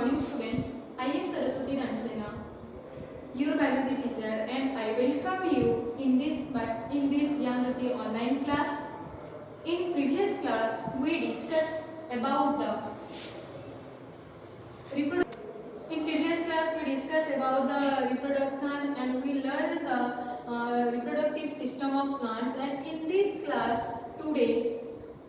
morning student. I am Saraswati Dansena, your biology teacher, and I welcome you in this Jnanjyoti online class. In previous class, we discussed about the reproduction and we learned the reproductive system of plants. And in this class today,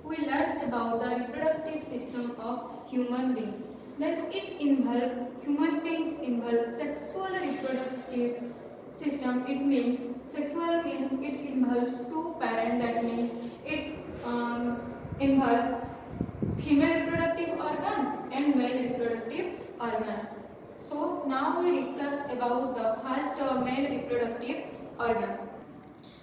we learn about the reproductive system of human beings. That human beings involve sexual reproductive system. It means sexual means it involves two parent. That means it involves female reproductive organ and male reproductive organ. So now we discuss about the first male reproductive organ.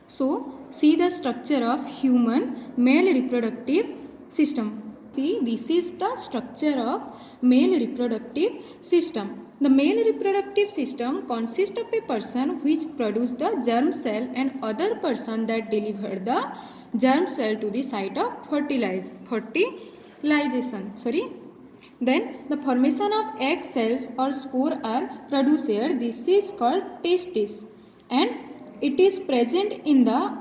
So see the structure of human male reproductive system. See, this is the structure of male reproductive system. The male reproductive system consists of a person which produce the germ cell and other person that deliver the germ cell to the site of fertilization. Then the formation of egg cells or spore are produced here. This is called testis, and it is present in the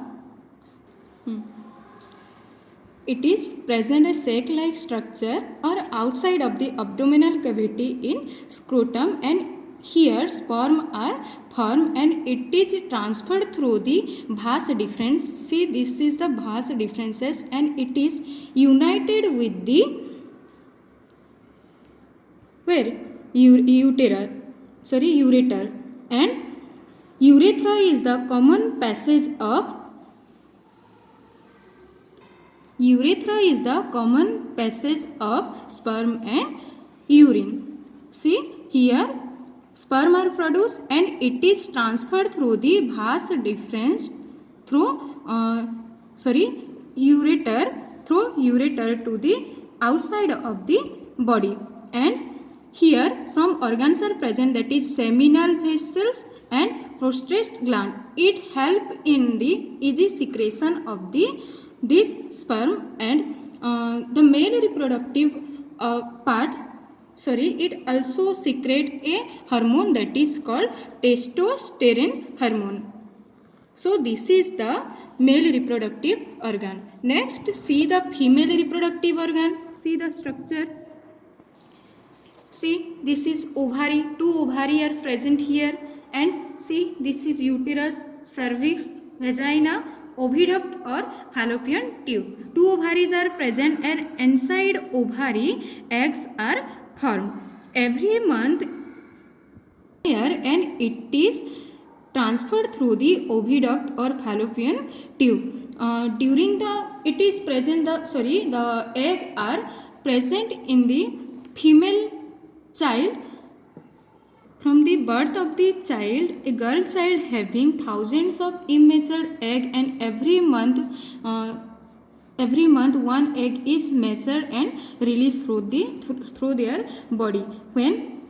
a sac-like structure or outside of the abdominal cavity in scrotum, and here sperm are formed and it is transferred through the vas deferens. See, this is the vas deferens and it is united with the ureter, and urethra is the common passage of sperm and urine. See, here sperm are produced and it is transferred through the vas deferens ureter to the outside of the body, and here some organs are present, that is seminal vessels and prostate gland. It help in the easy secretion of these sperm, and the male reproductive it also secrete a hormone that is called testosterone hormone. So this is the male reproductive organ. Next, see the female reproductive organ. See the structure. See, this is ovary. Two ovary are present here, and see, this is uterus, cervix, vagina, oviduct or fallopian tube. Two ovaries are present, and inside ovary eggs are formed every month here, and it is transferred through the oviduct or fallopian tube. The egg are present in the female child. From the birth of the child, a girl child having thousands of immature egg, and every month one egg is matured and released through their body. When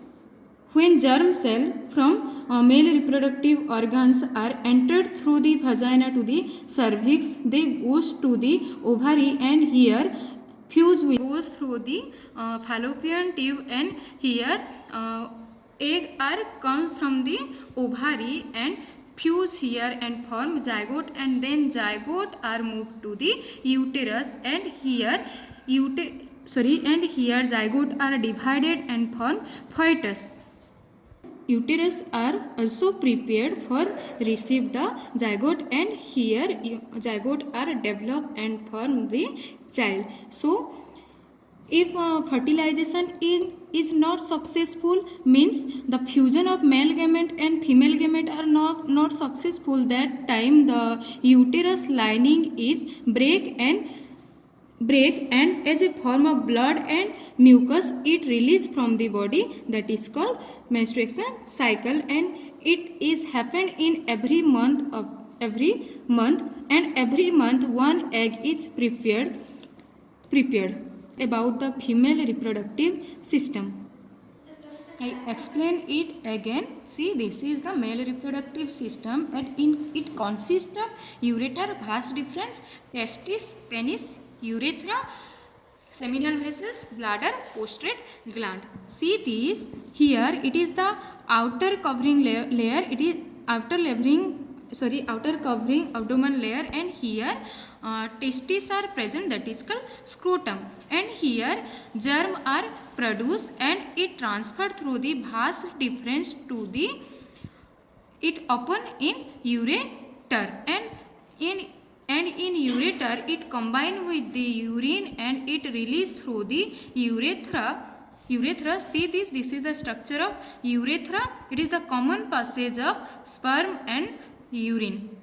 germ cell from male reproductive organs are entered through the vagina to the cervix, they goes to the ovary, and here fuse goes through the fallopian tube, and here egg are come from the ovary and fuse here and form zygote, and then zygote are moved to the uterus, and here zygote are divided and form fetus. Uterus are also prepared for receive the zygote, and here zygote are developed and form the child. So if fertilization is not successful, means the fusion of male gamete and female gamete are not successful, that time the uterus lining is break and as a form of blood and mucus it released from the body, that is called menstruation cycle, and it is happened in every month, and every month one egg is prepared. About the female reproductive system, I explain it again. See, this is the male reproductive system, and it consists of ureter, vas deferens, testis, penis, urethra, seminal vessels, bladder, prostate gland. See this here. It is the outer covering layer. It is outer covering abdomen layer, and here testes are present, that is called scrotum, and here germ are produced and it transferred through the vas deferens to the it open in ureter, and in ureter it combine with the urine and it release through the urethra. See this is the structure of urethra. It is the common passage of sperm and urine.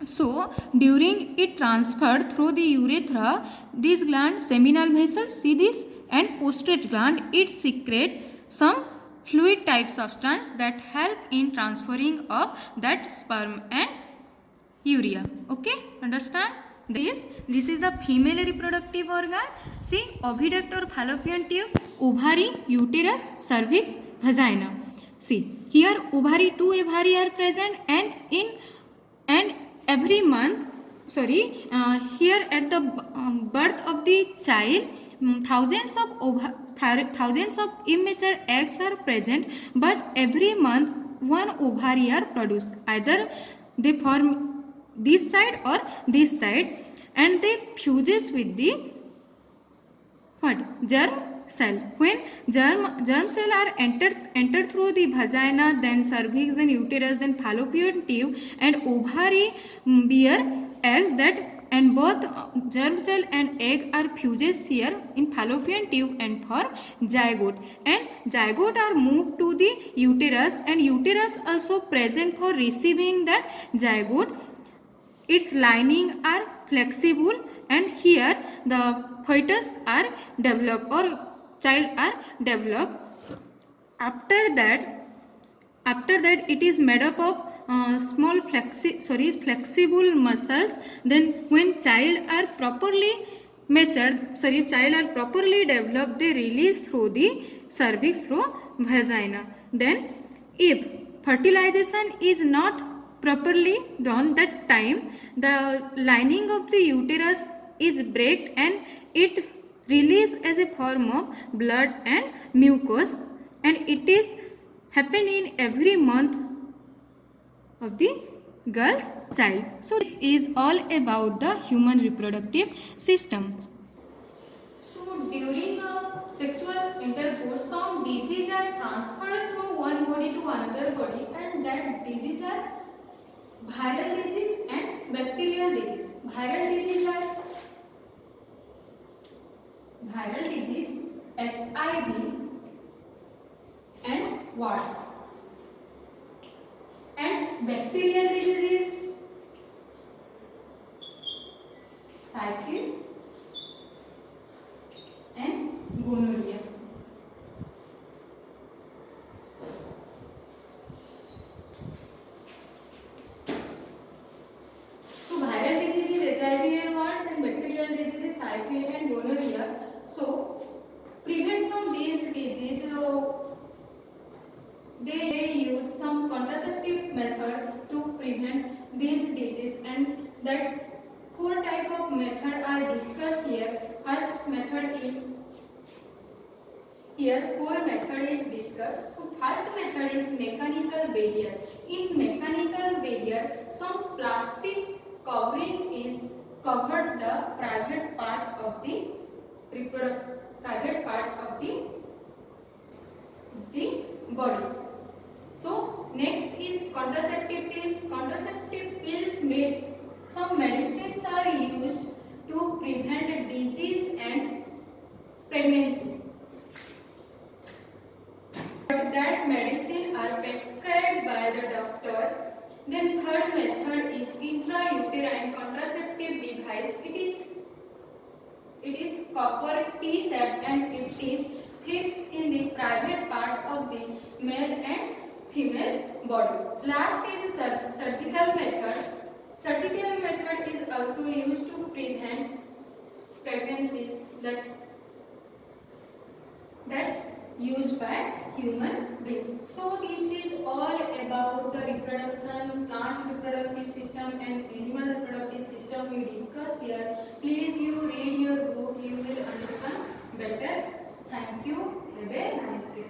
So during it transferred through the urethra, this gland, seminal vessel, see this, and prostate gland, it secrete some fluid type substance that help in transferring of that sperm and urea. Okay, understand? This is the female reproductive organ. See, oviduct or fallopian tube, ovary, uterus, cervix, vagina. See, here two ovary are present, and every month, here at the birth of the child, thousands of immature eggs are present, but every month one ovary are produced. Either they form this side or this side, and they fuses with the germ cell. When germ cell are entered through the vagina, then cervix, then uterus, then fallopian tube, and ovary bear eggs, that and both germ cell and egg are fuses here in fallopian tube and for zygote, and zygote are moved to the uterus, and uterus also present for receiving that zygote. Its lining are flexible, and here the fetus are developed or child are developed. After that it is made up of small flexible muscles. Then when child are properly developed, they release through the cervix through vagina. Then if fertilization is not properly done, that time the lining of the uterus is break and it release as a form of blood and mucus, and it is happen in every month of the girl's child. So this is all about the human reproductive system. So during sexual intercourse, some diseases are transferred through one body to another body, and that diseases are viral disease and bacterial disease. Viral disease, HIV and what? And bacterial diseases, syphilis and gonorrhea. So viral disease is HIV and what, and bacterial disease is syphilis and gonorrhea. So prevent from these diseases, they use some contraceptive method to prevent these diseases, and that four type of method are discussed here. First method is here, four method is discussed. So first method is mechanical barrier. In mechanical barrier, some plastic covering is covered the private part of the body. So next is contraceptive pills. Contraceptive pills made some medicines are used to prevent disease and pregnancy. But that medicine are prescribed by the doctor. Then third method is intrauterine contraceptive device. It is copper T-shaped and it is fixed in the private part of the male and female body. Last is surgical method. Surgical method is also used to prevent pregnancy. That used by human beings. So this is all about the reproduction, plant reproductive system and animal reproductive system we discussed here. Please you read your book, you will understand better. Thank you. Have a nice day.